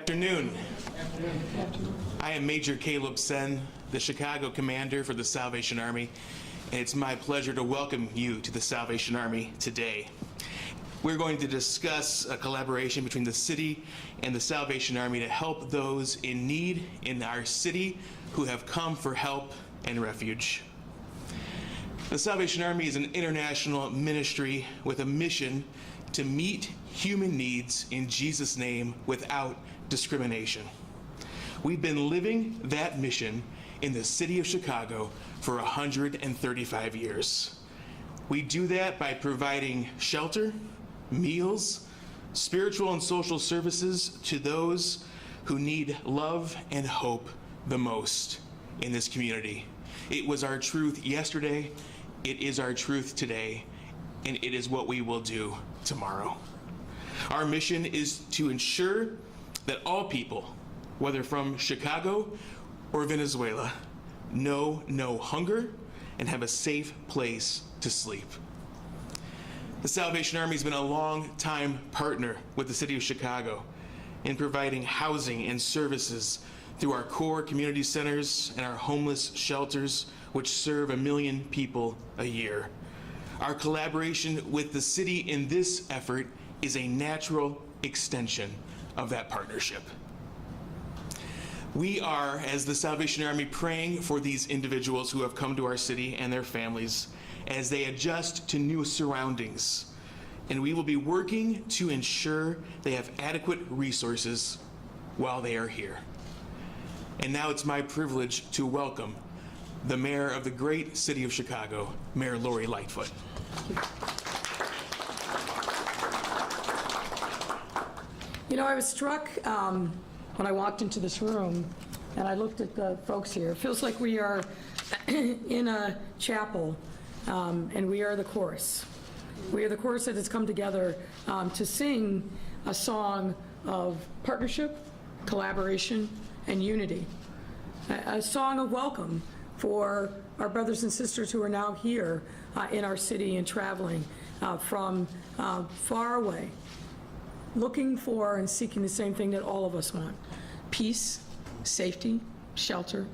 Afternoon. I am Major Caleb Sen, the Chicago Commander for the Salvation Army, and it's my pleasure to welcome you to the Salvation Army today. We're going to discuss a collaboration between the city and the Salvation Army to help those in need in our city who have come for help and refuge. The Salvation Army is an international ministry with a mission to meet human needs in Jesus' name without discrimination. We've been living that mission in the city of Chicago for 135 years. We do that by providing shelter, meals, spiritual and social services to those who need love and hope the most in this community. It was our truth yesterday, it is our truth today, and it is what we will do tomorrow. Our mission is to ensure that all people, whether from Chicago or Venezuela, know no hunger and have a safe place to sleep. The Salvation Army has been a long-time partner with the city of Chicago in providing housing and services through our core community centers and our homeless shelters, which serve 1 million people a year. Our collaboration with the city in this effort is a natural extension of that partnership. We are, as the Salvation Army, praying for these individuals who have come to our city and their families as they adjust to new surroundings. And we will be working to ensure they have adequate resources while they are here. And now it's my privilege to welcome the mayor of the great city of Chicago, Mayor Lori Lightfoot. You know, I was struck when I walked into this room and I looked at the folks here. It feels like we are in a chapel and we are the chorus. We are the chorus that has come together to sing a song of partnership, collaboration, and unity. A song of welcome for our brothers and sisters who are now here in our city and traveling from far away, looking for and seeking the same thing that all of us want: peace, safety, shelter,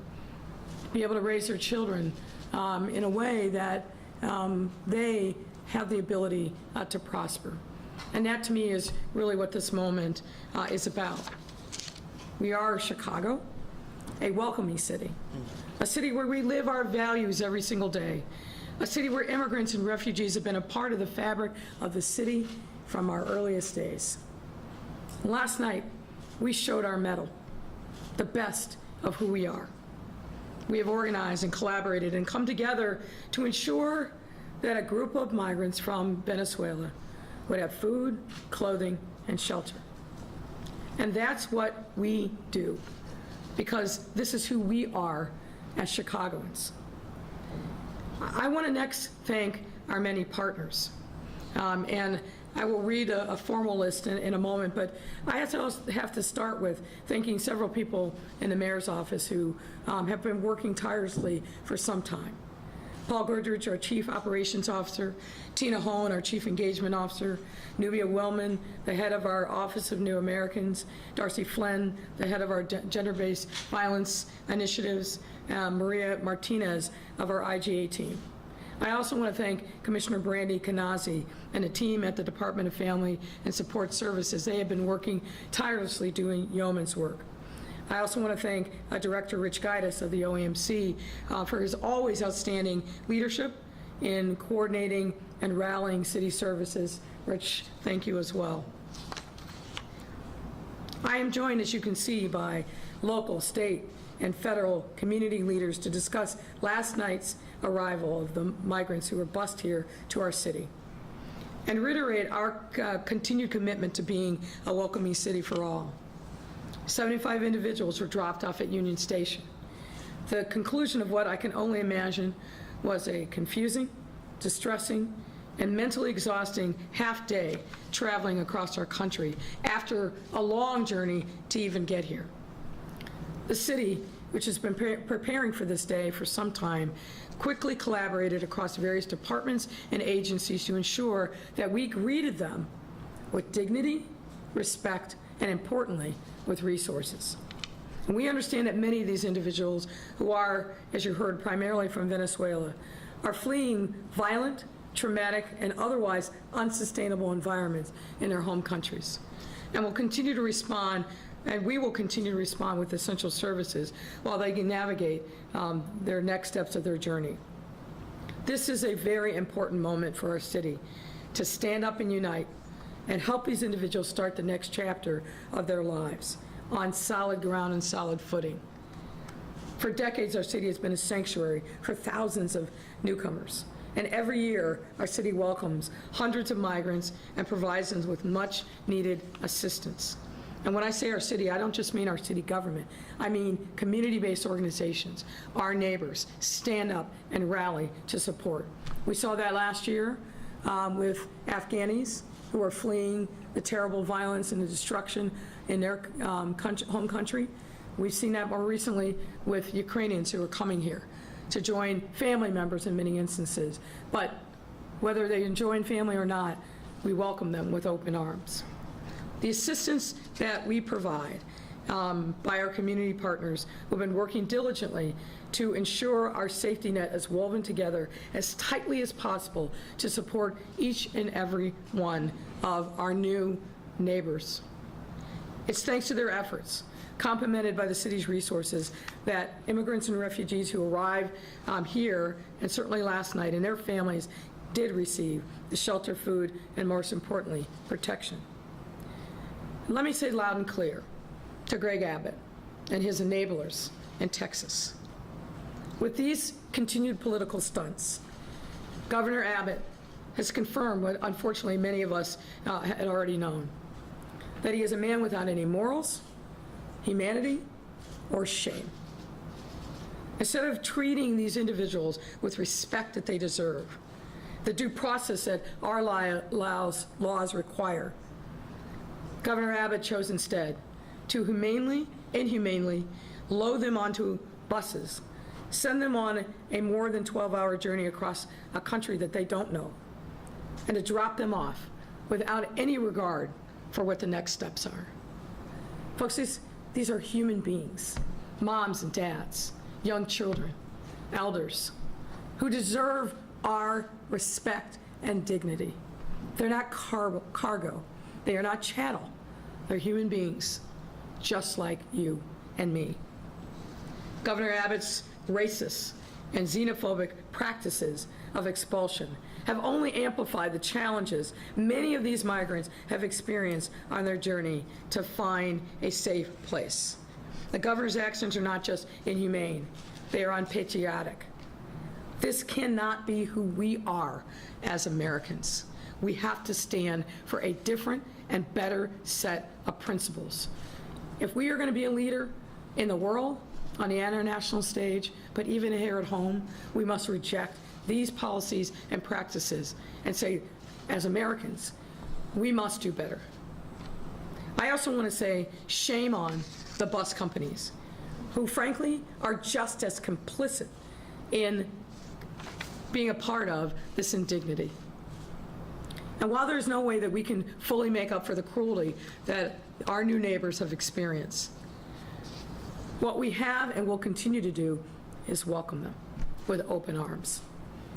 be able to raise their children in a way that they have the ability to prosper. And that, to me, is really what this moment is about. We are Chicago, a welcoming city, a city where we live our values every single day, a city where immigrants and refugees have been a part of the fabric of the city from our earliest days. Last night, we showed our mettle, the best of who we are. We have organized and collaborated and come together to ensure that a group of migrants from Venezuela would have food, clothing, and shelter. And that's what we do, because this is who we are as Chicagoans. I want to next thank our many partners. And I will read a formal list in a moment, but I have to start with thanking several people in the mayor's office who have been working tirelessly for some time. Paul Goodrich, our Chief Operations Officer, Tina Hohn, our Chief Engagement Officer, Nubia Wellman, the head of our Office of New Americans, Darcy Flynn, the head of our Gender-Based Violence Initiatives, Maria Martinez of our IGA team. I also want to thank Commissioner Brandy Kanazi and the team at the Department of Family and Support Services. They have been working tirelessly doing yeoman's work. I also want to thank Director Rich Gaitis of the OAMC for his always outstanding leadership in coordinating and rallying city services. Rich, thank you as well. I am joined, as you can see, by local, state, and federal community leaders to discuss last night's arrival of the migrants who were bused here to our city, and reiterate our continued commitment to being a welcoming city for all. 75 individuals were dropped off at Union Station. The conclusion of what I can only imagine was a confusing, distressing, and mentally exhausting half-day traveling across our country after a long journey to even get here. The city, which has been preparing for this day for some time, quickly collaborated across various departments and agencies to ensure that we greeted them with dignity, respect, and importantly, with resources. And we understand that many of these individuals who are, as you heard, primarily from Venezuela, are fleeing violent, traumatic, and otherwise unsustainable environments in their home countries. And will continue to respond, and we will continue to respond with essential services while they can navigate their next steps of their journey. This is a very important moment for our city to stand up and unite and help these individuals start the next chapter of their lives on solid ground and solid footing. For decades, our city has been a sanctuary for thousands of newcomers. And every year, our city welcomes hundreds of migrants and provides them with much needed assistance. And when I say our city, I don't just mean our city government. I mean community-based organizations, our neighbors, stand up and rally to support. We saw that last year with Afghanis who are fleeing the terrible violence and the destruction in their home country. We've seen that more recently with Ukrainians who are coming here to join family members in many instances. But whether they join family or not, we welcome them with open arms. The assistance that we provide by our community partners who have been working diligently to ensure our safety net is woven together as tightly as possible to support each and every one of our new neighbors. It's thanks to their efforts, complemented by the city's resources, that immigrants and refugees who arrive here, and certainly last night, and their families did receive the shelter, food, and most importantly, protection. Let me say loud and clear to Greg Abbott and his enablers in Texas. With these continued political stunts, Governor Abbott has confirmed what unfortunately many of us had already known, that he is a man without any morals, humanity, or shame. Instead of treating these individuals with respect that they deserve, the due process that our laws require, Governor Abbott chose instead to inhumanely load them onto buses, send them on a more than 12-hour journey across a country that they don't know, and to drop them off without any regard for what the next steps are. Folks, these are human beings, moms and dads, young children, elders, who deserve our respect and dignity. They're not cargo. They are not chattel. They're human beings, just like you and me. Governor Abbott's racist and xenophobic practices of expulsion have only amplified the challenges many of these migrants have experienced on their journey to find a safe place. The governor's actions are not just inhumane, they are unpatriotic. This cannot be who we are as Americans. We have to stand for a different and better set of principles. If we are going to be a leader in the world, on the international stage, but even here at home, we must reject these policies and practices and say, as Americans, we must do better. I also want to say shame on the bus companies, who frankly are just as complicit in being a part of this indignity. And while there's no way that we can fully make up for the cruelty that our new neighbors have experienced, what we have and will continue to do is welcome them with open arms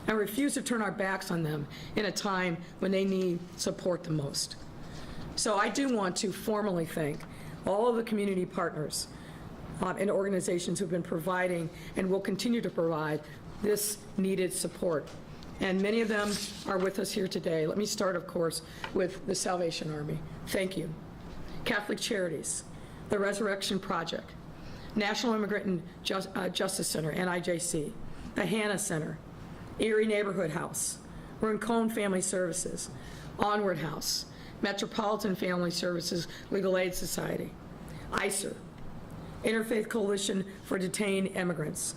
and refuse to turn our backs on them in a time when they need support the most. So I do want to formally thank all of the community partners and organizations who've been providing and will continue to provide this needed support. And many of them are with us here today. Let me start, of course, with the Salvation Army. Thank you. Catholic Charities, the Resurrection Project, National Immigrant and Justice Center, NIJC, the Hannah Center, Erie Neighborhood House, Rincon Family Services, Onward House, Metropolitan Family Services Legal Aid Society, ICER, Interfaith Coalition for Detained Immigrants,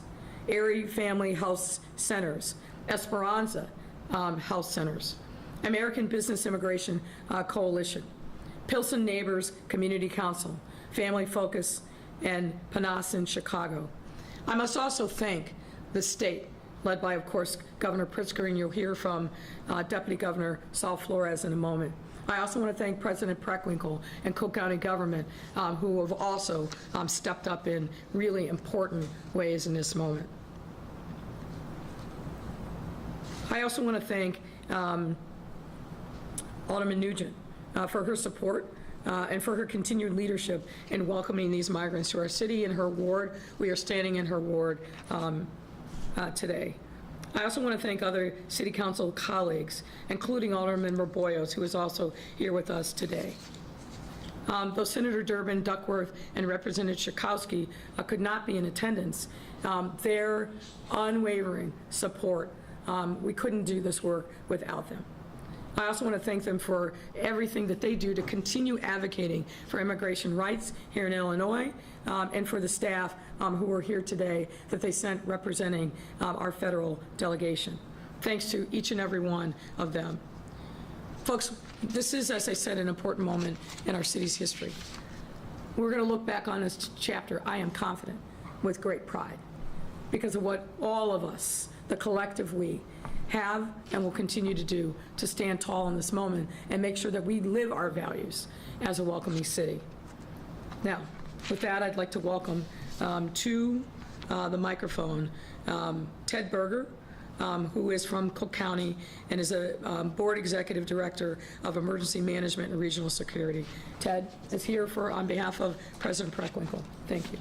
Erie Family Health Centers, Esperanza Health Centers, American Business Immigration Coalition, Pilsen Neighbors Community Council, Family Focus, and Panas in Chicago. I must also thank the state led by, of course, Governor Pritzker, and you'll hear from Deputy Governor Saul Flores in a moment. I also want to thank President Preckwinkle and Cook County government, who have also stepped up in really important ways in this moment. I also want to thank Alderman Nugent for her support and for her continued leadership in welcoming these migrants to our city and her ward. We are standing in her ward today. I also want to thank other City Council colleagues, including Alderman Raboyos, who is also here with us today. Though Senator Durbin, Duckworth, and Representative Schakowsky could not be in attendance, their unwavering support, we couldn't do this work without them. I also want to thank them for everything that they do to continue advocating for immigration rights here in Illinois, and for the staff who are here today that they sent representing our federal delegation. Thanks to each and every one of them. Folks, this is, as I said, an important moment in our city's history. We're going to look back on this chapter, I am confident, with great pride because of what all of us, the collective we, have and will continue to do to stand tall in this moment and make sure that we live our values as a welcoming city. Now, with that, I'd like to welcome to the microphone Ted Berger, who is from Cook County and is a Board Executive Director of Emergency Management and Regional Security. Ted is here on behalf of President Preckwinkle. Thank you.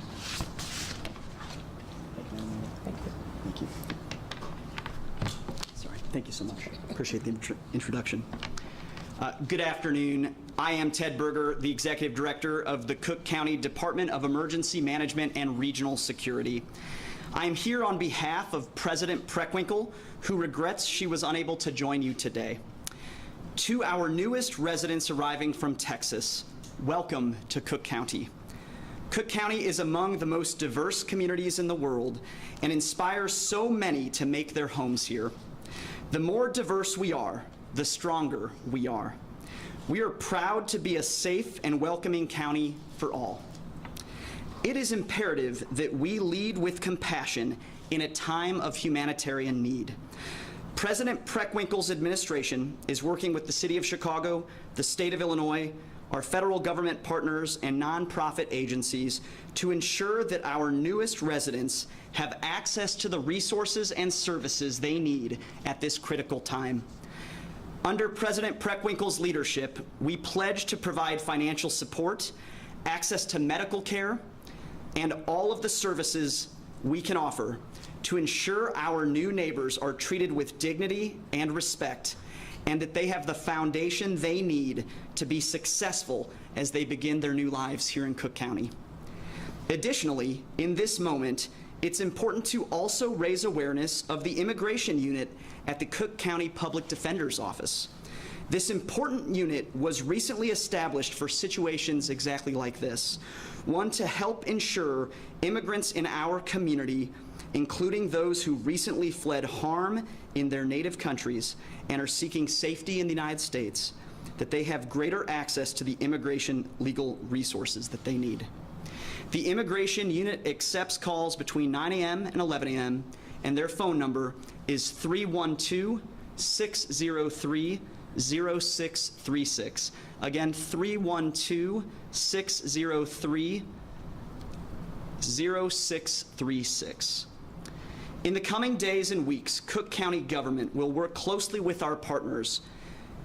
Thank you. Sorry. Thank you so much. Appreciate the introduction. Good afternoon. I am Ted Berger, the Executive Director of the Cook County Department of Emergency Management and Regional Security. I am here on behalf of President Preckwinkle, who regrets she was unable to join you today. To our newest residents arriving from Texas, welcome to Cook County. Cook County is among the most diverse communities in the world and inspires so many to make their homes here. The more diverse we are, the stronger we are. We are proud to be a safe and welcoming county for all. It is imperative that we lead with compassion in a time of humanitarian need. President Preckwinkle's administration is working with the City of Chicago, the State of Illinois, our federal government partners, and nonprofit agencies to ensure that our newest residents have access to the resources and services they need at this critical time. Under President Preckwinkle's leadership, we pledge to provide financial support, access to medical care, and all of the services we can offer to ensure our new neighbors are treated with dignity and respect, and that they have the foundation they need to be successful as they begin their new lives here in Cook County. Additionally, in this moment, it's important to also raise awareness of the immigration unit at the Cook County Public Defender's Office. This important unit was recently established for situations exactly like this, one to help ensure immigrants in our community, including those who recently fled harm in their native countries and are seeking safety in the United States, that they have greater access to the immigration legal resources that they need. The immigration unit accepts calls between 9 a.m. and 11 a.m., and their phone number is 312-603-0636. Again, 312-603-0636. In the coming days and weeks, Cook County government will work closely with our partners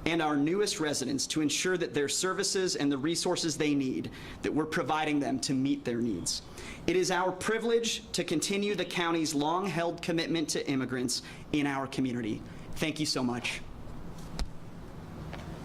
and our newest residents to ensure that their services and the resources they need, that we're providing them to meet their needs. It is our privilege to continue the county's long-held commitment to immigrants in our community. Thank you so much.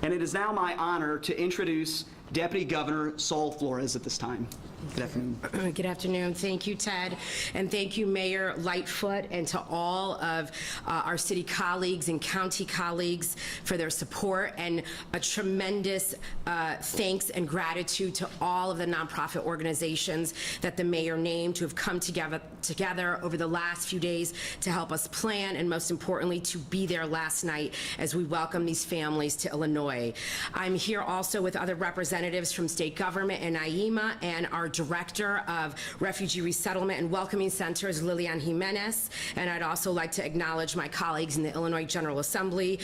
And it is now my honor to introduce Deputy Governor Saul Flores at this time. Good afternoon. Good afternoon. Thank you, Ted. And thank you, Mayor Lightfoot, and to all of our city colleagues and county colleagues for their support, and a tremendous thanks and gratitude to all of the nonprofit organizations that the mayor named who have come together over the last few days to help us plan, and most importantly, to be there last night as we welcome these families to Illinois. I'm here also with other representatives representatives from state government in Naima, and our Director of Refugee Resettlement and Welcoming Centers, Lilian Jimenez. And I'd also like to acknowledge my colleagues in the Illinois General Assembly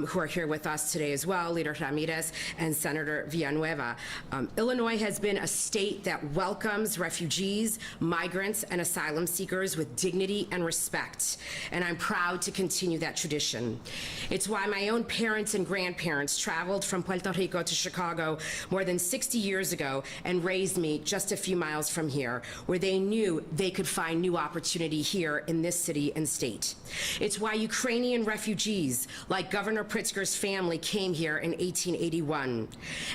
who are here with us today as well, Leader Ramirez and Senator Villanueva. Illinois has been a state that welcomes refugees, migrants, and asylum seekers with dignity and respect, and I'm proud to continue that tradition. It's why my own parents and grandparents traveled from Puerto Rico to Chicago more than 60 years ago and raised me just a few miles from here, where they knew they could find new opportunity here in this city and state. It's why Ukrainian refugees, like Governor Pritzker's family, came here in 1881.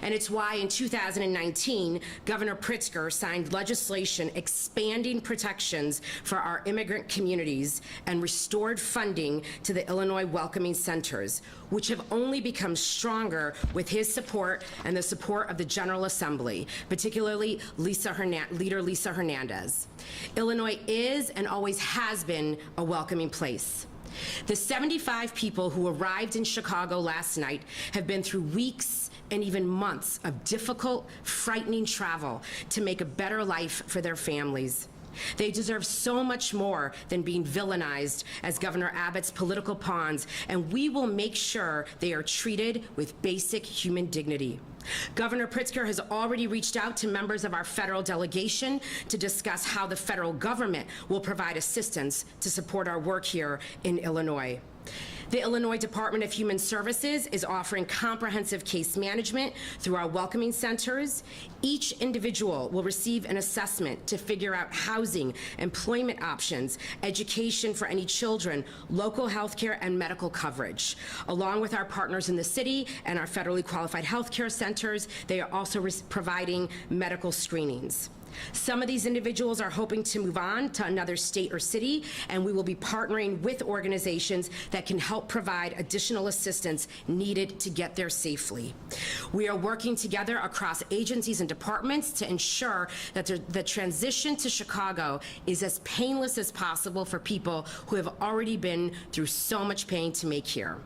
And it's why in 2019, Governor Pritzker signed legislation expanding protections for our immigrant communities and restored funding to the Illinois Welcoming Centers, which have only become stronger with his support and the support of the General Assembly, particularly Leader Lisa Hernandez. Illinois is and always has been a welcoming place. The 75 people who arrived in Chicago last night have been through weeks and even months of difficult, frightening travel to make a better life for their families. They deserve so much more than being villainized as Governor Abbott's political pawns, and we will make sure they are treated with basic human dignity. Governor Pritzker has already reached out to members of our federal delegation to discuss how the federal government will provide assistance to support our work here in Illinois. The Illinois Department of Human Services is offering comprehensive case management through our welcoming centers. Each individual will receive an assessment to figure out housing, employment options, education for any children, local health care, and medical coverage. Along with our partners in the city and our federally qualified health care centers, they are also providing medical screenings. Some of these individuals are hoping to move on to another state or city, and we will be partnering with organizations that can help provide additional assistance needed to get there safely. We are working together across agencies and departments to ensure that the transition to Chicago is as painless as possible for people who have already been through so much pain to make here.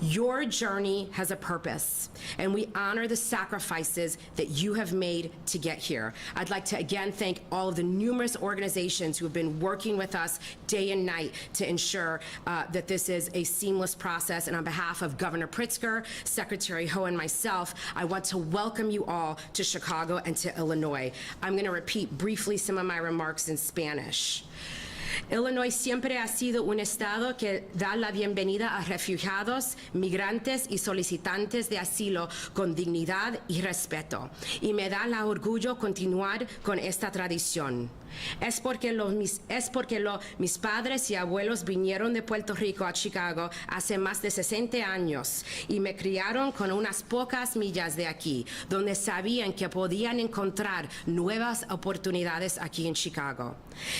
Your journey has a purpose, and we honor the sacrifices that you have made to get here. I'd like to again thank all of the numerous organizations who have been working with us day and night to ensure that this is a seamless process. And on behalf of Governor Pritzker, Secretary Ho, and myself, I want to welcome you all to Chicago and to Illinois. I'm going to repeat briefly some of my remarks in Spanish. Illinois siempre ha sido un estado que da la bienvenida a refugiados, migrantes y solicitantes de asilo con dignidad y respeto. Y me da la orgullo continuar con esta tradición. Es porque mis padres y abuelos vinieron de Puerto Rico a Chicago hace más de 60 años y me criaron con unas pocas millas de aquí, donde sabían que podían encontrar nuevas oportunidades aquí en Chicago.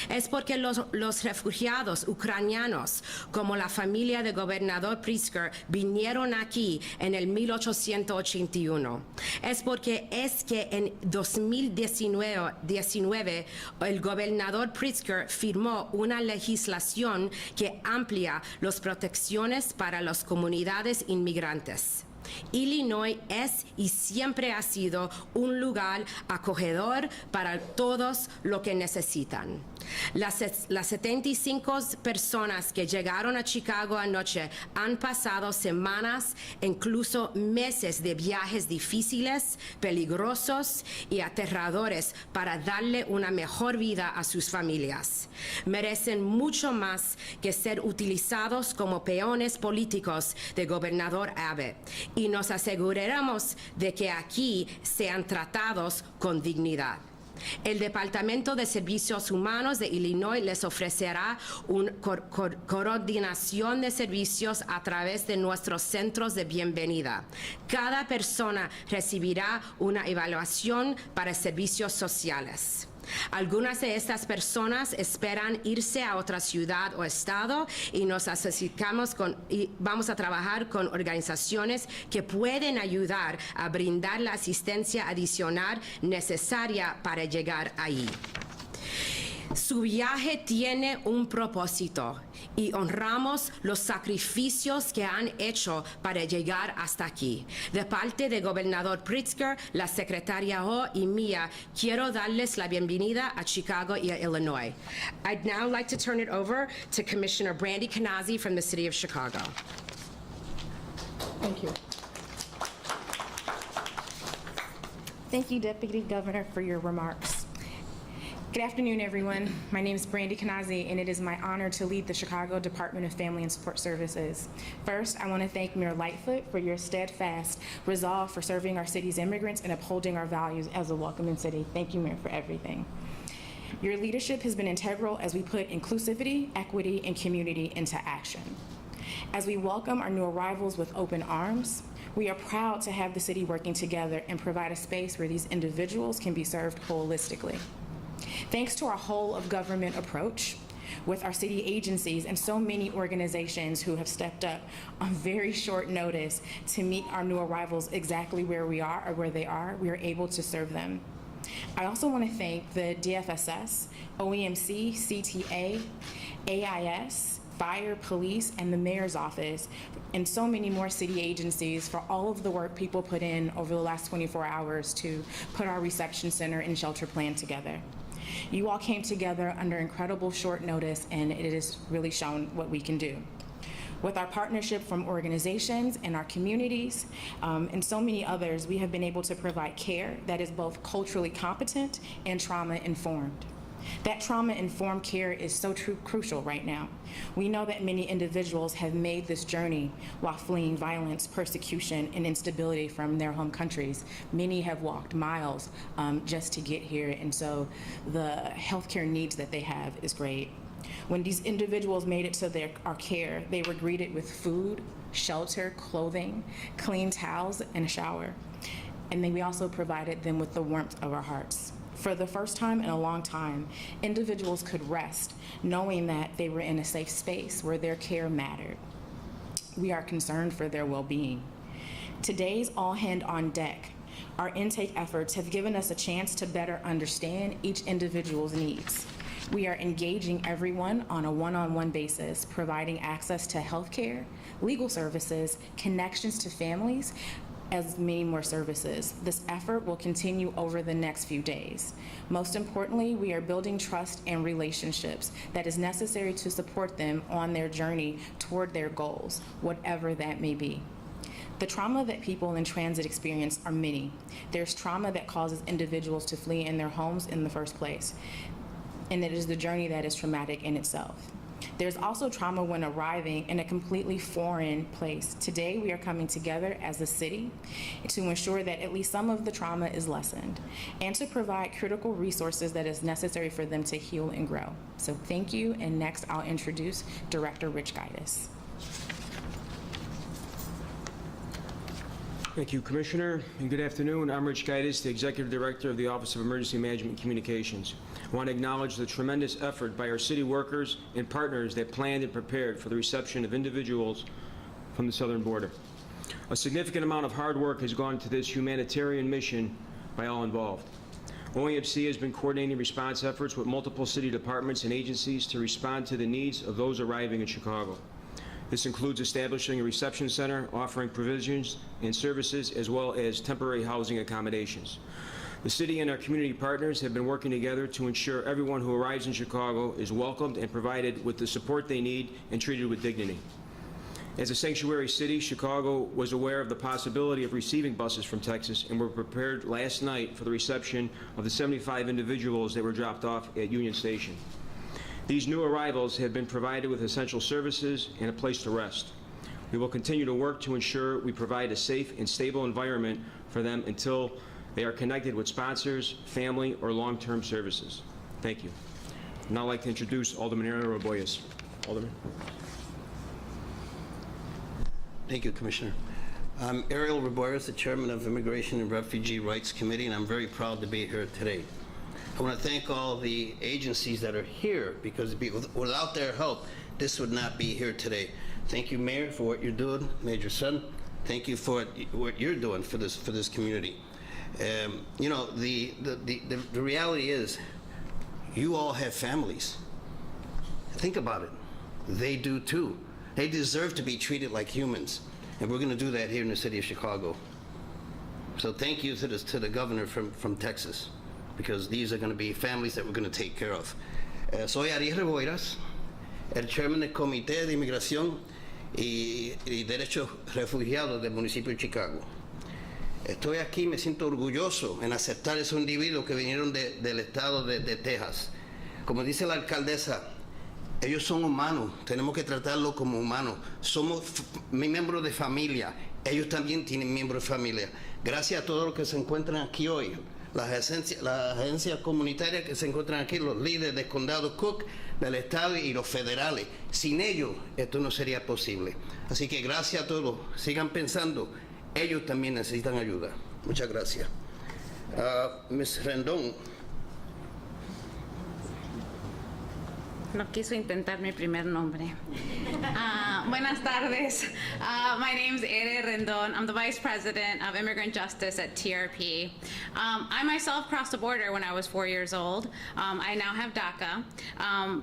Es porque los refugiados ucranianos, como la familia del gobernador Pritzker, vinieron aquí en el 1881. Es que en 2019 el gobernador Pritzker firmó una legislación que amplía las protecciones para las comunidades inmigrantes. Illinois es y siempre ha sido un lugar acogedor para todos los que necesitan. Las 75 personas que llegaron a Chicago anoche han pasado semanas, incluso meses de viajes difíciles, peligrosos y aterradores para darle una mejor vida a sus familias. Merecen mucho más que ser utilizados como peones políticos del gobernador Abbott, y nos aseguraremos de que aquí sean tratados con dignidad. El Departamento de Servicios Humanos de Illinois les ofrecerá una coordinación de servicios a través de nuestros centros de bienvenida. Cada persona recibirá una evaluación para servicios sociales. Algunas de estas personas esperan irse a otra ciudad o estado y nos asociamos y vamos a trabajar con organizaciones que pueden ayudar a brindar la asistencia adicional necesaria para llegar ahí. Su viaje tiene un propósito y honramos los sacrificios que han hecho para llegar hasta aquí. De parte del gobernador Pritzker, la secretaria Ho y mía, quiero darles la bienvenida a Chicago y a Illinois. I'd now like to turn it over to Commissioner Brandy Kanazi from the City of Chicago. Thank you. Thank you, Deputy Governor, for your remarks. Good afternoon, everyone. My name is Brandy Kanazi, and it is my honor to lead the Chicago Department of Family and Support Services. First, I want to thank Mayor Lightfoot for your steadfast resolve for serving our city's immigrants and upholding our values as a welcoming city. Thank you, Mayor, for everything. Your leadership has been integral as we put inclusivity, equity, and community into action. As we welcome our new arrivals with open arms, we are proud to have the city working together and provide a space where these individuals can be served holistically. Thanks to our whole of government approach, with our city agencies and so many organizations who have stepped up on very short notice to meet our new arrivals exactly where we are or where they are, we are able to serve them. I also want to thank the DFSS, OEMC, CTA, AIS, Fire, Police, and the Mayor's Office, and so many more city agencies for all of the work people put in over the last 24 hours to put our reception center and shelter plan together. You all came together under incredible short notice, and it has really shown what we can do. With our partnership from organizations and our communities and so many others, we have been able to provide care that is both culturally competent and trauma-informed. That trauma-informed care is so crucial right now. We know that many individuals have made this journey while fleeing violence, persecution, and instability from their home countries. Many have walked miles just to get here, and so the healthcare needs that they have is great. When these individuals made it to our care, they were greeted with food, shelter, clothing, clean towels, and a shower. And then we also provided them with the warmth of our hearts. For the first time in a long time, individuals could rest knowing that they were in a safe space where their care mattered. We are concerned for their well-being. Today's all hand on deck. Our intake efforts have given us a chance to better understand each individual's needs. We are engaging everyone on a one-on-one basis, providing access to health care, legal services, connections to families, as many more services. This effort will continue over the next few days. Most importantly, we are building trust and relationships that is necessary to support them on their journey toward their goals, whatever that may be. The trauma that people in transit experience are many. There's trauma that causes individuals to flee in their homes in the first place, and it is the journey that is traumatic in itself. There's also trauma when arriving in a completely foreign place. Today, we are coming together as a city to ensure that at least some of the trauma is lessened and to provide critical resources that is necessary for them to heal and grow. So thank you, and next I'll introduce Director Rich Gaitis. Thank you, Commissioner, and good afternoon. I'm Rich Gaitis, the Executive Director of the Office of Emergency Management and Communications. I want to acknowledge the tremendous effort by our city workers and partners that planned and prepared for the reception of individuals from the southern border. A significant amount of hard work has gone into this humanitarian mission by all involved. OEMC has been coordinating response efforts with multiple city departments and agencies to respond to the needs of those arriving in Chicago. This includes establishing a reception center, offering provisions and services, as well as temporary housing accommodations. The city and our community partners have been working together to ensure everyone who arrives in Chicago is welcomed and provided with the support they need and treated with dignity. As a sanctuary city, Chicago was aware of the possibility of receiving buses from Texas and were prepared last night for the reception of the 75 individuals that were dropped off at Union Station. These new arrivals have been provided with essential services and a place to rest. We will continue to work to ensure we provide a safe and stable environment for them until they are connected with sponsors, family, or long-term services. Thank you. I'd now like to introduce Alderman Ariel Rebollas. Alderman. Thank you, Commissioner. I'm Ariel Rebollas, the Chairman of Immigration and Refugee Rights Committee, and I'm very proud to be here today. I want to thank all the agencies that are here, because without their help, this would not be here today. Thank you, Mayor, for what you're doing. Major Son, thank you for what you're doing for this community. You know, the reality is, You all have families. Think about it. They do too. They deserve to be treated like humans. And we're going to do that here in the city of Chicago. So thank you to the governor from Texas, because these are going to be families that we're going to take care of. Soy Ariel Reboiras, el chairman del Comité de Inmigración y Derechos Refugiados del municipio de Chicago. Estoy aquí, me siento orgulloso en aceptar esos individuos que vinieron del estado de Texas. Como dice la alcaldesa, ellos son humanos, tenemos que tratarlos como humanos. Somos miembros de familia, ellos también tienen miembros de familia. Gracias a todos los que se encuentran aquí hoy, las agencias comunitarias que se encuentran aquí, los líderes del condado Cook, del estado y los federales. Sin ellos, esto no sería posible. Así que gracias a todos, sigan pensando, ellos también necesitan ayuda. Muchas gracias. Ms. Rendón. No quiso intentar mi primer nombre. Buenas tardes. My name is Ere Rendon. I'm the Vice President of Immigrant Justice at TRP. I myself crossed the border when I was 4 years old. I now have DACA.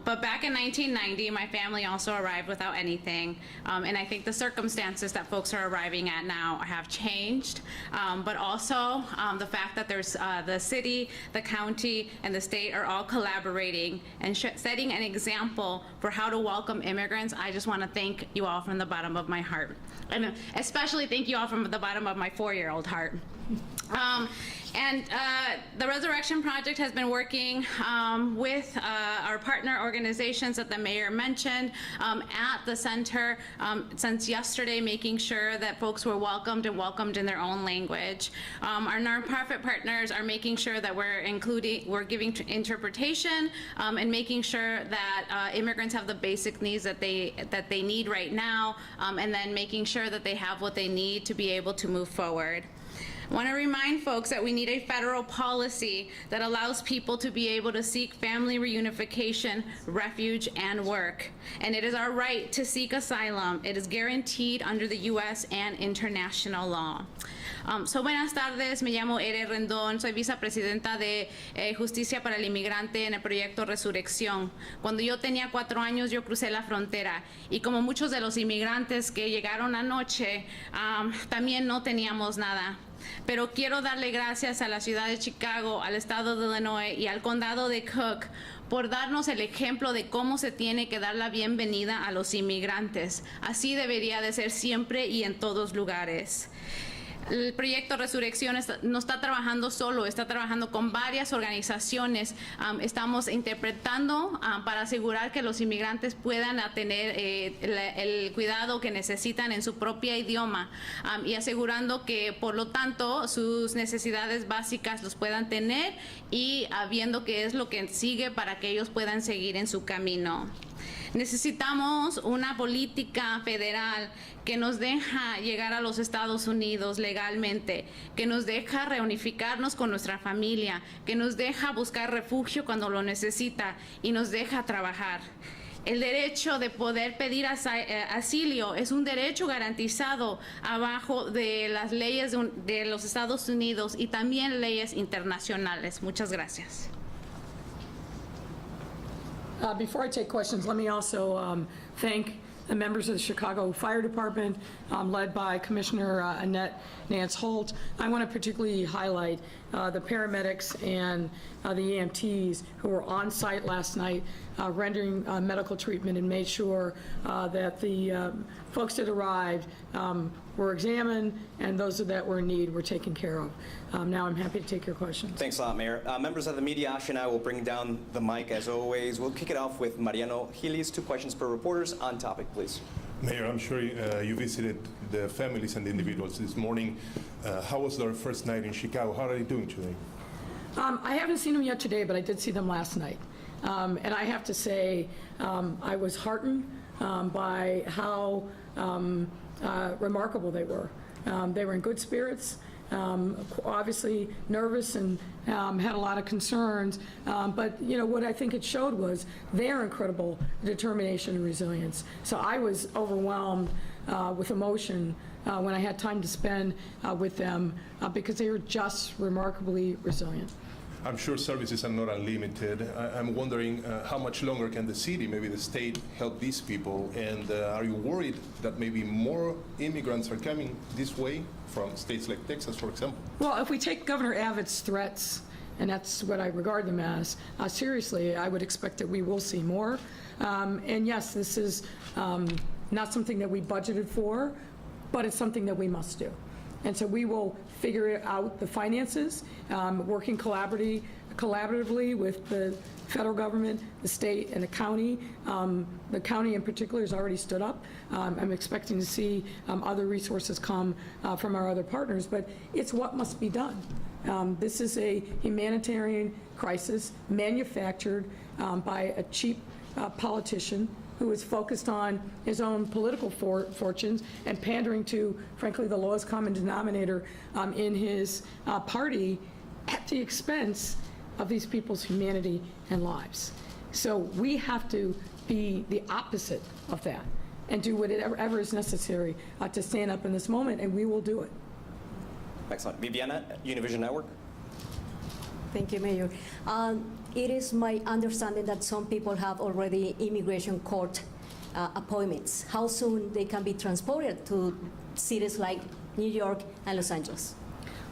But back in 1990, my family also arrived without anything. And I think the circumstances that folks are arriving at now have changed. But also the fact that there's the city, the county, and the state are all collaborating and setting an example for how to welcome immigrants. I just want to thank you all from the bottom of my heart. And especially thank you all from the bottom of my 4-year-old heart. The Resurrection Project has been working with our partner organizations that the mayor mentioned at the center since yesterday, making sure that folks were welcomed and welcomed in their own language. Our nonprofit partners are making sure that we're giving interpretation and making sure that immigrants have the basic needs that they need right now, and then making sure that they have what they need to be able to move forward. I want to remind folks that we need a federal policy that allows people to be able to seek family reunification, refuge, and work. And it is our right to seek asylum. It is guaranteed under the U.S. and international law. Buenas tardes, me llamo Ere Rendón, soy vicepresidenta de Justicia para el Inmigrante en el proyecto Resurrección. Cuando yo tenía 4 años, yo crucé la frontera y como muchos de los inmigrantes que llegaron anoche, también no teníamos nada. Pero quiero darle gracias a la ciudad de Chicago, al estado de Illinois y al condado de Cook por darnos el ejemplo de cómo se tiene que dar la bienvenida a los inmigrantes. Así debería de ser siempre y en todos lugares. El proyecto Resurrección no está trabajando solo, está trabajando con varias organizaciones. Estamos interpretando para asegurar que los inmigrantes puedan tener el cuidado que necesitan en su propio idioma y asegurando que, por lo tanto, sus necesidades básicas los puedan tener y viendo qué es lo que sigue para que ellos puedan seguir en su camino. Necesitamos una política federal que nos deja llegar a los Estados Unidos legalmente, que nos deja reunificarnos con nuestra familia, que nos deja buscar refugio cuando lo necesita y nos deja trabajar. El derecho de poder pedir asilo es un derecho garantizado abajo de las leyes de los Estados Unidos y también leyes internacionales. Muchas gracias. Before I take questions, let me also thank the members of the Chicago Fire Department, led by Commissioner Annette Nance Holt. I want to particularly highlight the paramedics and the EMTs who were on site last night rendering medical treatment and made sure that the folks that arrived were examined and those that were in need were taken care of. Now I'm happy to take your questions. Thanks a lot, Mayor. Members of the media, Ash and I will bring down the mic as always. We'll kick it off with Mariano Gilis. 2 questions per reporters. On topic, please. Mayor, I'm sure you visited the families and the individuals this morning. How was their first night in Chicago? How are they doing today? I haven't seen them yet today, but I did see them last night. And I have to say, I was heartened by how remarkable they were. They were in good spirits, obviously nervous and had a lot of concerns. But you know what I think it showed was their incredible determination and resilience. So I was overwhelmed with emotion when I had time to spend with them because they were just remarkably resilient. I'm sure services are not unlimited. I'm wondering how much longer can the city, maybe the state, help these people? And are you worried that maybe more immigrants are coming this way from states like Texas, for example? Well, if we take Governor Abbott's threats, and that's what I regard them as, seriously, I would expect that we will see more. And yes, this is not something that we budgeted for, but it's something that we must do. And so we will figure out the finances, working collaboratively with the federal government, the state, and the county. The county in particular has already stood up. I'm expecting to see other resources come from our other partners, but it's what must be done. This is a humanitarian crisis manufactured by a cheap politician who is focused on his own political fortunes and pandering to, frankly, the lowest common denominator in his party at the expense of these people's humanity and lives. So we have to be the opposite of that and do whatever is necessary to stand up in this moment, and we will do it. Excellent. Viviana, Univision Network. Thank you, Mayor. It is my understanding that some people have already immigration court appointments. How soon they can be transported to cities like New York and Los Angeles?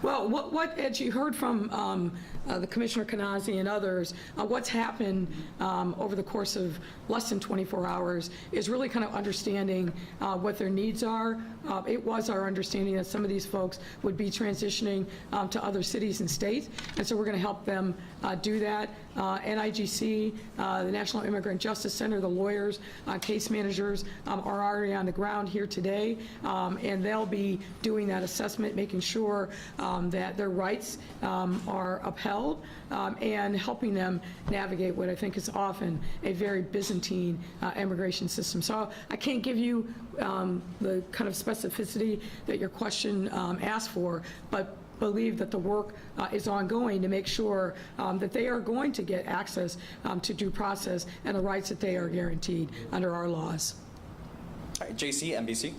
Well, as you heard from the Commissioner Kanazi and others, what's happened over the course of less than 24 hours is really kind of understanding what their needs are. It was our understanding that some of these folks would be transitioning to other cities and states, and so we're going to help them do that. NIGC, the National Immigrant Justice Center, the lawyers, case managers are already on the ground here today, and they'll be doing that assessment, making sure that their rights are upheld, and helping them navigate what I think is often a very Byzantine immigration system. So I can't give you the kind of specificity that your question asked for, but believe that the work is ongoing to make sure that they are going to get access to due process and the rights that they are guaranteed under our laws. All right, JC, NBC.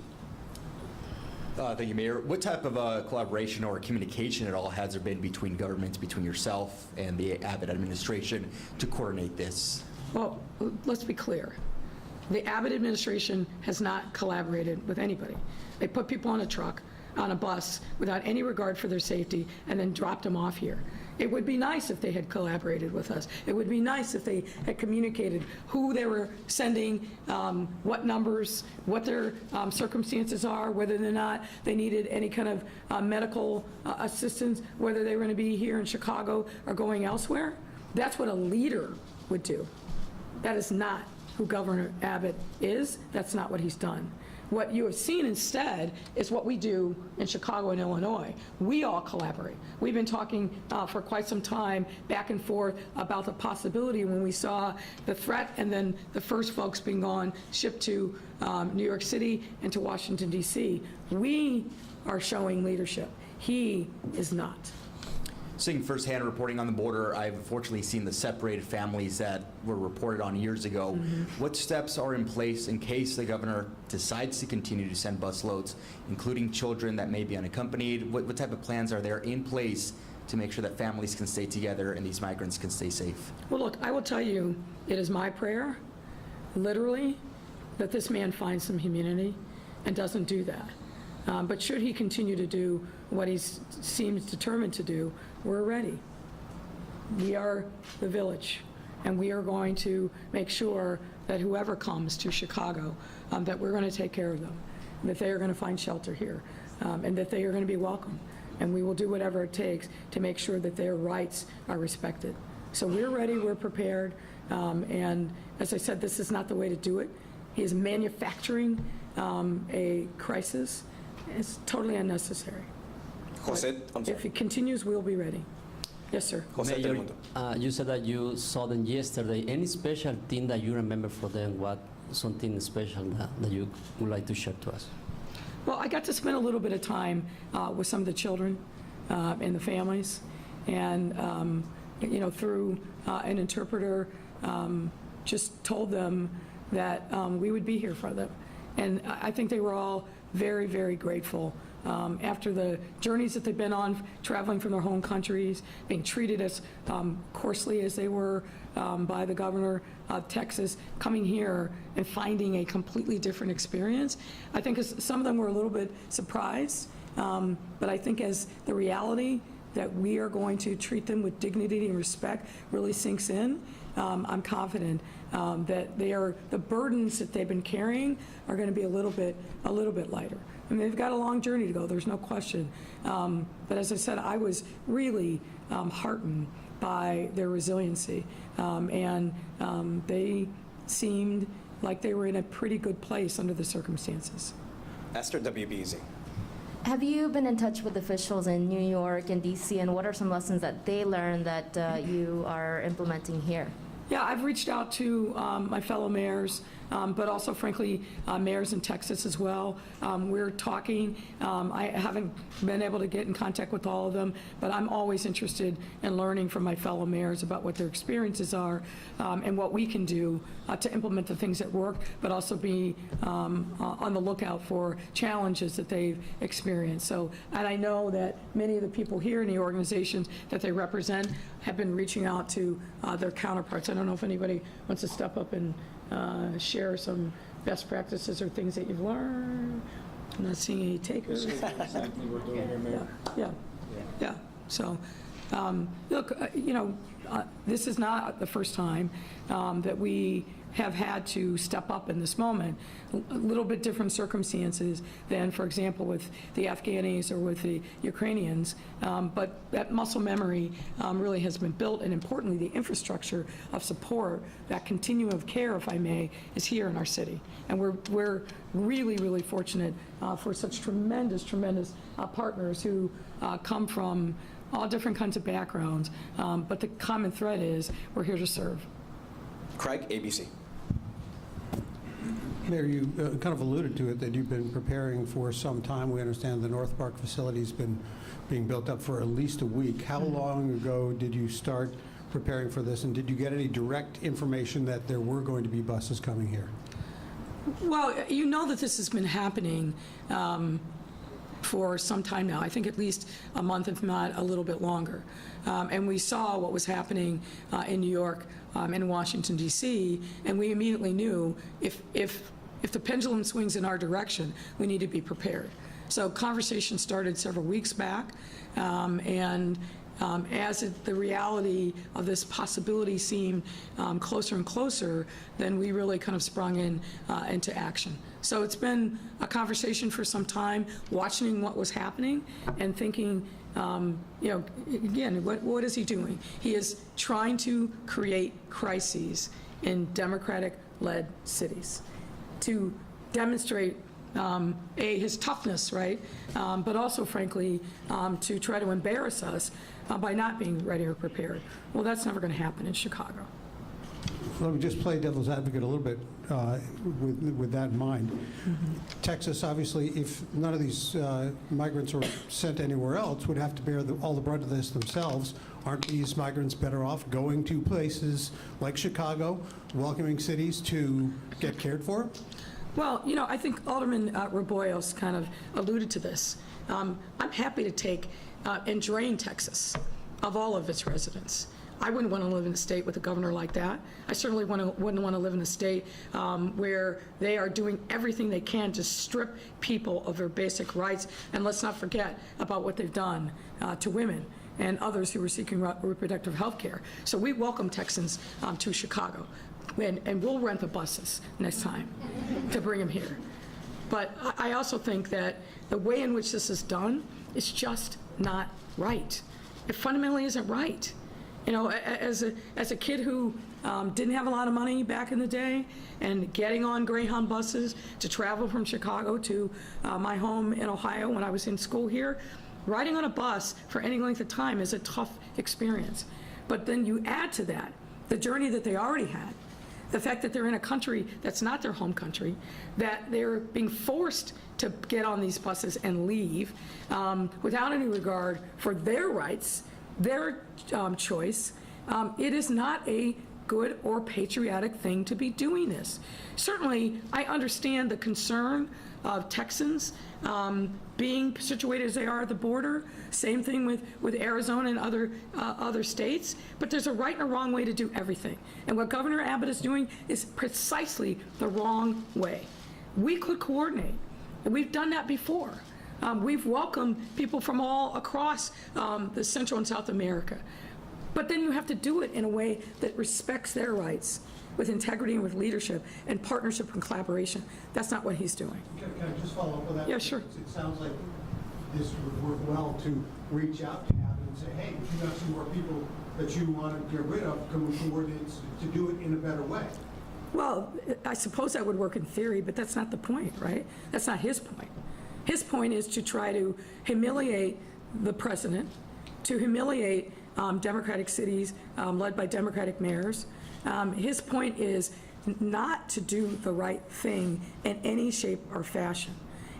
Thank you, Mayor. What type of collaboration or communication at all has there been between governments, between yourself and the Abbott administration to coordinate this? Well, let's be clear. The Abbott administration has not collaborated with anybody. They put people on a truck, on a bus, without any regard for their safety, and then dropped them off here. It would be nice if they had collaborated with us. It would be nice if they had communicated who they were sending, what numbers, what their circumstances are, whether or not they needed any kind of medical assistance, whether they were going to be here in Chicago or going elsewhere. That's what a leader would do. That is not who Governor Abbott is. That's not what he's done. What you have seen instead is what we do in Chicago and Illinois. We all collaborate. We've been talking for quite some time back and forth about the possibility when we saw the threat and then the first folks being shipped to New York City and to Washington, D.C. We are showing leadership. He is not. Seeing firsthand reporting on the border, I've unfortunately seen the separated families that were reported on years ago. What steps are in place in case the governor decides to continue to send busloads, including children that may be unaccompanied? What type of plans are there in place to make sure that families can stay together and these migrants can stay safe? Well, look, I will tell you, it is my prayer, literally, that this man finds some humanity and doesn't do that. But should he continue to do what he seems determined to do, we're ready. We are the village, and we are going to make sure that whoever comes to Chicago, that we're going to take care of them, that they are going to find shelter here, and that they are going to be welcome. And we will do whatever it takes to make sure that their rights are respected. So we're ready, we're prepared, and as I said, this is not the way to do it. He is manufacturing a crisis. It's totally unnecessary. Jose, I'm sorry. If it continues, we'll be ready. Yes, sir. Jose Mayor, Telemundo. you said that you saw them yesterday. Any special thing that you remember for them? What something special that you would like to share to us? Well, I got to spend a little bit of time with some of the children and the families, and through an interpreter, just told them that we would be here for them. And I think they were all very, very grateful after the journeys that they've been on, traveling from their home countries, being treated as coarsely as they were by the governor of Texas, coming here and finding a completely different experience. I think some of them were a little bit surprised, but I think as the reality that we are going to treat them with dignity and respect really sinks in, I'm confident that the burdens that they've been carrying are going to be a little bit lighter. I mean, they've got a long journey to go, there's no question. But as I said, I was really heartened by their resiliency. And they seemed like they were in a pretty good place under the circumstances. Esther, WBEZ. Have you been in touch with officials in New York and DC, and what are some lessons that they learned that you are implementing here? Yeah, I've reached out to my fellow mayors, but also, frankly, mayors in Texas as well. We're talking. I haven't been able to get in contact with all of them, but I'm always interested in learning from my fellow mayors about what their experiences are and what we can do to implement the things that work, but also be on the lookout for challenges that they've experienced. So, and I know that many of the people here in the organizations that they represent have been reaching out to their counterparts. I don't know if anybody wants to step up and share some best practices or things that you've learned. I'm not seeing any takers. Exactly what we're doing here, Mayor. Yeah. So, look, this is not the first time that we have had to step up in this moment. A little bit different circumstances than, for example, with the Afghanis or with the Ukrainians, but that muscle memory really has been built, and importantly, the infrastructure of support, that continuum of care, if I may, is here in our city. And we're really, really fortunate for such tremendous partners who come from all different kinds of backgrounds, but the common thread is we're here to serve. Craig, ABC. Mayor, you kind of alluded to it, that you've been preparing for some time. We understand the North Park facility's been being built up for at least a week. How long ago did you start preparing for this, and did you get any direct information that there were going to be buses coming here? Well, you know that this has been happening for some time now. I think at least a month, if not a little bit longer. And we saw what was happening in New York and Washington, D.C., and we immediately knew if the pendulum swings in our direction, we need to be prepared. So conversation started several weeks back, and as the reality of this possibility seemed closer and closer, then we really kind of sprung into action. So it's been a conversation for some time, watching what was happening and thinking, again, what is he doing? He is trying to create crises in Democratic-led cities to demonstrate his toughness, right? But also, frankly, to try to embarrass us by not being ready or prepared. Well, that's never going to happen in Chicago. Let me just play devil's advocate a little bit with that in mind. Texas, obviously, if none of these migrants were sent anywhere else, would have to bear all the brunt of this themselves. Aren't these migrants better off going to places like Chicago, welcoming cities to get cared for? Well, I think Alderman Rebollos kind of alluded to this. I'm happy to take and drain Texas of all of its residents. I wouldn't want to live in a state with a governor like that. I certainly wouldn't want to live in a state where they are doing everything they can to strip people of their basic rights. And let's not forget about what they've done to women and others who are seeking reproductive health care. So we welcome Texans to Chicago. And we'll rent the buses next time to bring them here. But I also think that the way in which this is done is just not right. It fundamentally isn't right. As a kid who didn't have a lot of money back in the day, and getting on Greyhound buses to travel from Chicago to my home in Ohio when I was in school here, riding on a bus for any length of time is a tough experience. But then you add to that the journey that they already had, the fact that they're in a country that's not their home country, that they're being forced to get on these buses and leave without any regard for their rights, their choice. It is not a good or patriotic thing to be doing this. Certainly, I understand the concern of Texans being situated as they are at the border. Same thing with Arizona and other states. But there's a right and a wrong way to do everything. And what Governor Abbott is doing is precisely the wrong way. We could coordinate, and we've done that before. We've welcomed people from all across the Central and South America. But then you have to do it in a way that respects their rights, with integrity and with leadership and partnership and collaboration. That's not what he's doing. Can I just follow up on that? Yeah, sure. It sounds like this would work well to reach out to Abbott and say, hey, if you got some more people that you want to get rid of, can we coordinate to do it in a better way? Well, I suppose that would work in theory, but that's not the point, right? That's not his point. His point is to try to humiliate the president, to humiliate Democratic cities led by Democratic mayors. His point is not to do the right thing in any shape or fashion.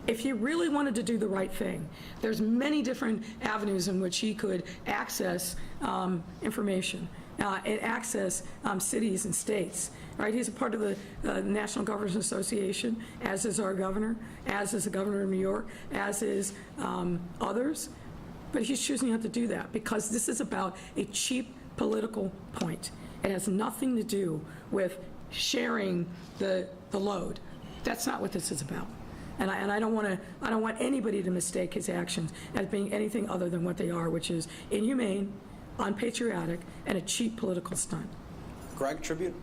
If he really wanted to do the right thing, there's many different avenues in which he could access information and access cities and states. Right? He's a part of the National Governors Association, as is our governor, as is the governor of New York, as is others. But he's choosing not to do that because this is about a cheap political point. It has nothing to do with sharing the load. That's not what this is about. And I don't want anybody to mistake his actions as being anything other than what they are, which is inhumane, unpatriotic, and a cheap political stunt. Greg, tribute.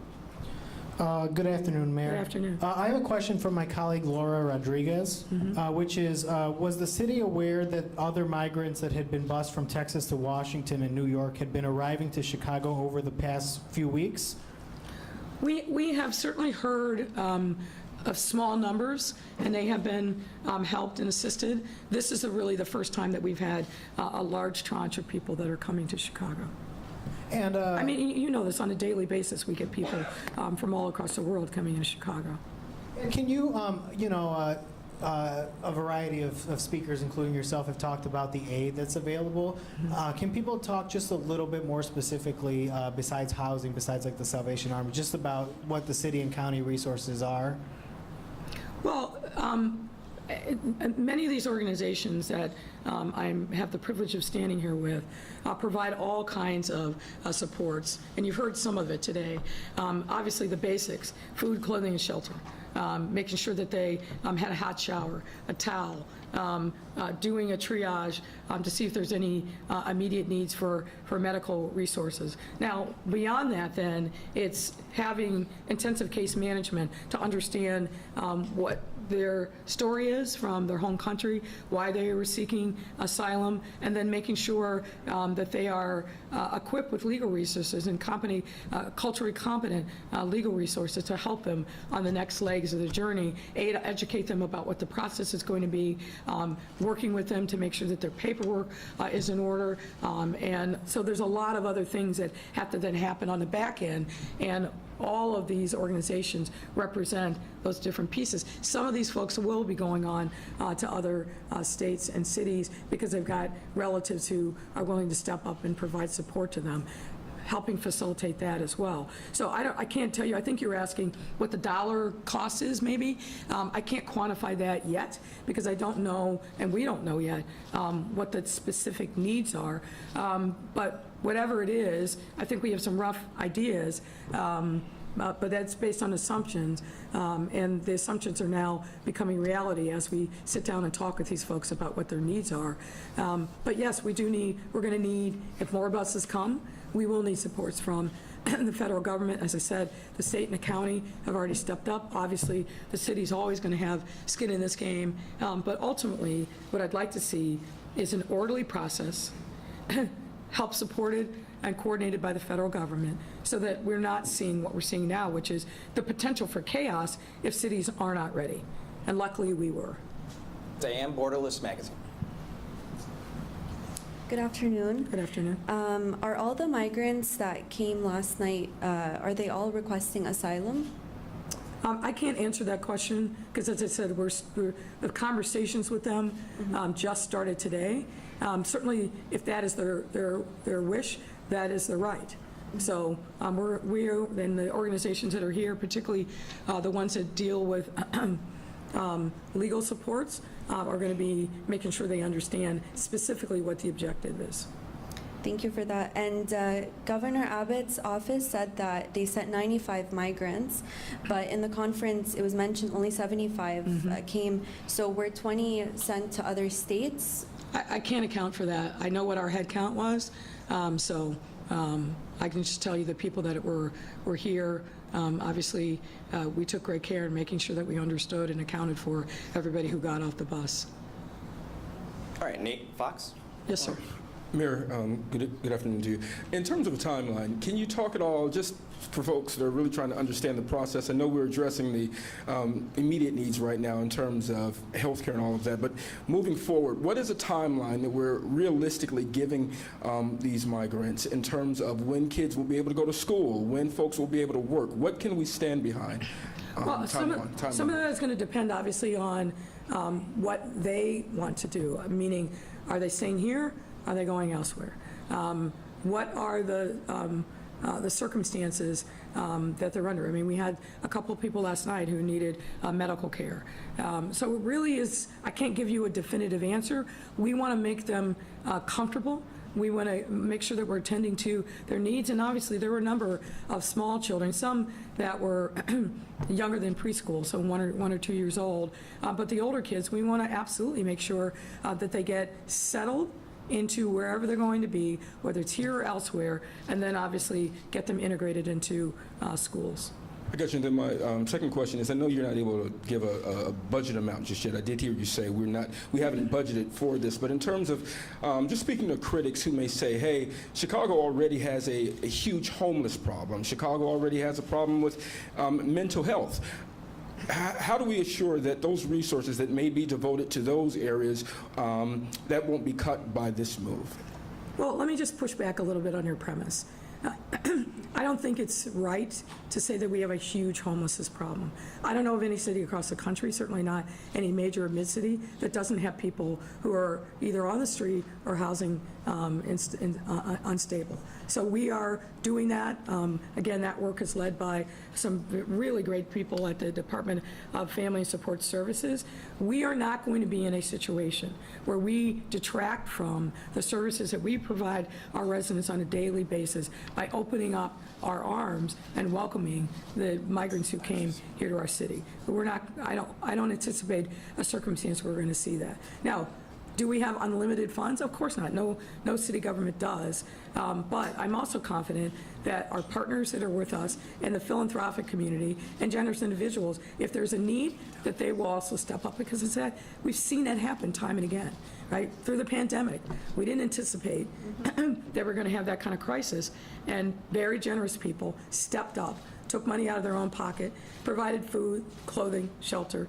Good afternoon, Mayor. Good afternoon. I have a question from my colleague Laura Rodriguez, which is, was the city aware that other migrants that had been bused from Texas to Washington and New York had been arriving to Chicago over the past few weeks? We have certainly heard of small numbers, and they have been helped and assisted. This is really the first time that we've had a large tranche of people that are coming to Chicago. And I mean, you know this, on a daily basis, we get people from all across the world coming into Chicago. And can you, a variety of speakers, including yourself, have talked about the aid that's available. Can people talk just a little bit more specifically, besides housing, besides like the Salvation Army, just about what the city and county resources are? Well, many of these organizations that I have the privilege of standing here with provide all kinds of supports, and you've heard some of it today. Obviously, the basics: food, clothing, and shelter. Making sure that they had a hot shower, a towel, doing a triage to see if there's any immediate needs for medical resources. Now, beyond that, then, it's having intensive case management to understand what their story is from their home country, why they were seeking asylum, and then making sure that they are equipped with legal resources and culturally competent legal resources to help them on the next legs of the journey, to educate them about what the process is going to be, working with them to make sure that their paperwork is in order, and so there's a lot of other things that have to then happen on the back end, and all of these organizations represent those different pieces. Some of these folks will be going on to other states and cities because they've got relatives who are willing to step up and provide support to them, helping facilitate that as well. So I can't tell you. I think you were asking what the dollar cost is, maybe. I can't quantify that yet because I don't know, and we don't know yet, what the specific needs are. But whatever it is, I think we have some rough ideas, but that's based on assumptions, and the assumptions are now becoming reality as we sit down and talk with these folks about what their needs are. But yes, we're going to need, if more buses come, we will need supports from the federal government. As I said, the state and the county have already stepped up. Obviously, the city's always going to have skin in this game, but ultimately, what I'd like to see is an orderly process, help supported and coordinated by the federal government, so that we're not seeing what we're seeing now, which is the potential for chaos if cities are not ready. And luckily, we were. Diane, Borderless Magazine. Good afternoon. Good afternoon. Are all the migrants that came last night, are they all requesting asylum? I can't answer that question because, as I said, the conversations with them just started today. Certainly, if that is their wish, that is their right. So we and the organizations that are here, particularly the ones that deal with legal supports, are going to be making sure they understand specifically what the objective is. Thank you for that. And Governor Abbott's office said that they sent 95 migrants, but in the conference it was mentioned only 75 came. So were 20 sent to other states? I can't account for that. I know what our head count was, so I can just tell you the people that were here. Obviously, we took great care in making sure that we understood and accounted for everybody who got off the bus. All right, Nate Fox. Yes, sir. Mayor, good afternoon to you. In terms of a timeline, can you talk at all, just for folks that are really trying to understand the process? I know we're addressing the immediate needs right now in terms of healthcare and all of that, but moving forward, what is a timeline that we're realistically giving these migrants in terms of when kids will be able to go to school, when folks will be able to work? What can we stand behind? Well, some of that is going to depend, obviously, on what they want to do, meaning, are they staying here? Are they going elsewhere? What are the circumstances that they're under? I mean, we had a couple of people last night who needed medical care. So it really is, I can't give you a definitive answer. We want to make them comfortable. We want to make sure that we're attending to their needs. And obviously, there were a number of small children, some that were younger than preschool, so 1 or 2 years old. But the older kids, we want to absolutely make sure that they get settled into wherever they're going to be, whether it's here or elsewhere, and then obviously get them integrated into schools. I got you. And then my second question is, I know you're not able to give a budget amount just yet. I did hear you say we haven't budgeted for this, but in terms of just speaking to critics who may say, hey, Chicago already has a huge homeless problem. Chicago already has a problem with mental health. How do we assure that those resources that may be devoted to those areas that won't be cut by this move? Well, let me just push back a little bit on your premise. I don't think it's right to say that we have a huge homelessness problem. I don't know of any city across the country, certainly not any major or mid-city, that doesn't have people who are either on the street or housing unstable. So we are doing that. Again, that work is led by some really great people at the Department of Family and Support Services. We are not going to be in a situation where we detract from the services that we provide our residents on a daily basis by opening up our arms and welcoming the migrants who came here to our city. But we're not, I don't anticipate a circumstance where we're going to see that. Now, do we have unlimited funds? Of course not. No city government does. But I'm also confident that our partners that are with us and the philanthropic community and generous individuals, if there's a need, that they will also step up, because it's that we've seen that happen time and again, right? Through the pandemic, we didn't anticipate that we're going to have that kind of crisis, and very generous people stepped up, took money out of their own pocket, provided food, clothing, shelter.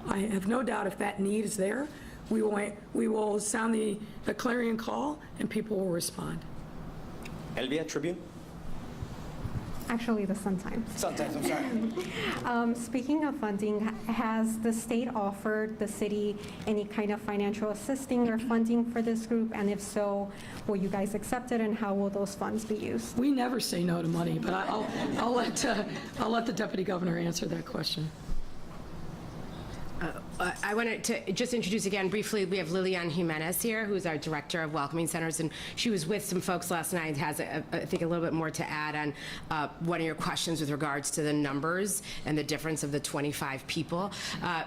I have no doubt if that need is there, we will sound the clarion call and people will respond. Elvia, Tribune? Actually, the Sun-Times. Sun-Times, I'm sorry. Speaking of funding, has the state offered the city any kind of financial assisting or funding for this group? And if so, will you guys accept it, and how will those funds be used? We never say no to money, but I'll let the deputy governor answer that question. I wanted to just introduce again briefly, we have Lilian Jimenez here, who's our Director of Welcoming Centers, and she was with some folks last night, has, I think, a little bit more to add on one of your questions with regards to the numbers and the difference of the 25 people.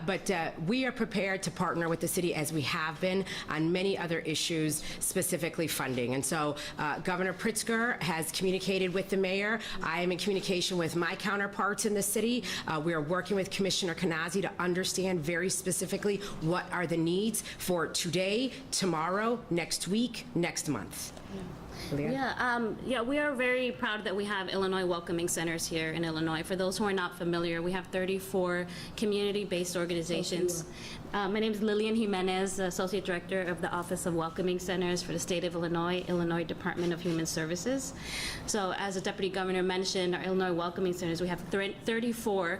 But we are prepared to partner with the city, as we have been, on many other issues, specifically funding. And so Governor Pritzker has communicated with the mayor. I am in communication with my counterparts in the city. We are working with Commissioner Kanazi to understand very specifically what are the needs for today, tomorrow, next week, next month. Yeah, we are very proud that we have Illinois Welcoming Centers here in Illinois. For those who are not familiar, we have 34 community-based organizations. My name is Lillian Jimenez, Associate Director of the Office of Welcoming Centers for the State of Illinois, Illinois Department of Human Services. So as the Deputy Governor mentioned, our Illinois Welcoming Centers, we have 34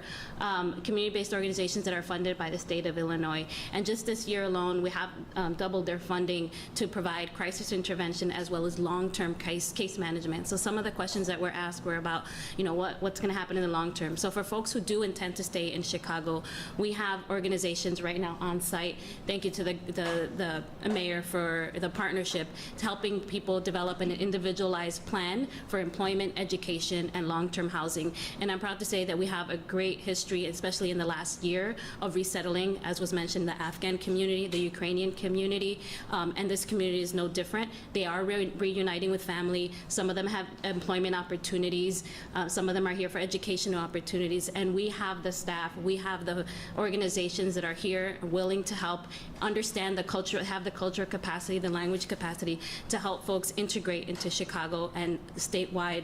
community-based organizations that are funded by the state of Illinois. And just this year alone, we have doubled their funding to provide crisis intervention as well as long-term case management. So some of the questions that were asked were about, what's going to happen in the long term. So for folks who do intend to stay in Chicago, we have organizations right now on site. Thank you to the mayor for the partnership to helping people develop an individualized plan for employment, education, and long-term housing. And I'm proud to say that we have a great history, especially in the last year, of resettling, as was mentioned, the Afghan community, the Ukrainian community, and this community is no different. They are reuniting with family. Some of them have employment opportunities. Some of them are here for educational opportunities. And we have the staff, we have the organizations that are here willing to help understand the culture, have the cultural capacity, the language capacity to help folks integrate into Chicago and statewide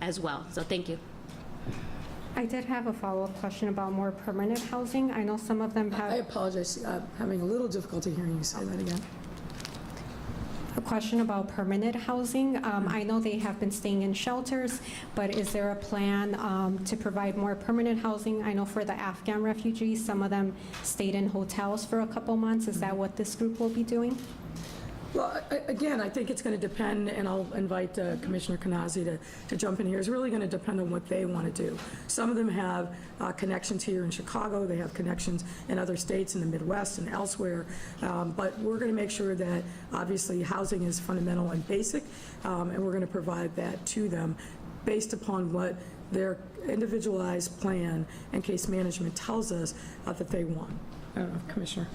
as well. So thank you. I did have a follow-up question about more permanent housing. I know some of them have... I apologize. I'm having a little difficulty hearing you say that again. A question about permanent housing. I know they have been staying in shelters, but is there a plan to provide more permanent housing? I know for the Afghan refugees, some of them stayed in hotels for a couple months. Is that what this group will be doing? Well, again, I think it's going to depend, and I'll invite Commissioner Kanazi to jump in here. It's really going to depend on what they want to do. Some of them have connections here in Chicago. They have connections in other states in the Midwest and elsewhere. But we're going to make sure that, obviously, housing is fundamental and basic, and we're going to provide that to them based upon what their individualized plan and case management tells us that they want. I don't know, Commissioner.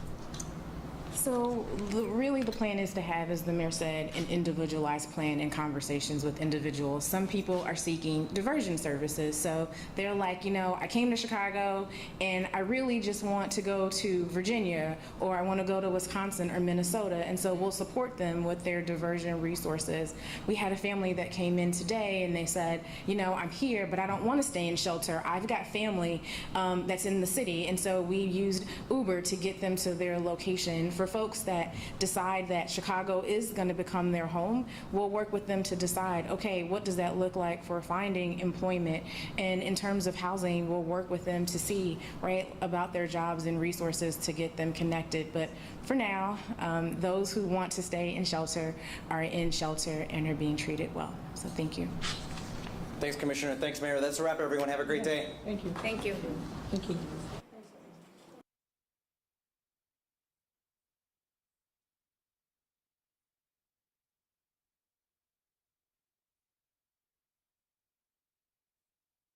So really the plan is to have, as the mayor said, an individualized plan and conversations with individuals. Some people are seeking diversion services. So they're like, I came to Chicago and I really just want to go to Virginia, or I want to go to Wisconsin or Minnesota. And so we'll support them with their diversion resources. We had a family that came in today and they said, I'm here, but I don't want to stay in shelter. I've got family that's in the city. And so we used Uber to get them to their location. For folks that decide that Chicago is going to become their home, we'll work with them to decide, okay, what does that look like for finding employment? And in terms of housing, we'll work with them to see, about their jobs and resources to get them connected. But for now, those who want to stay in shelter are in shelter and are being treated well. So thank you. Thanks, Commissioner. Thanks, Mayor. That's a wrap, everyone. Have a great day. Thank you. Thank you. Thank you.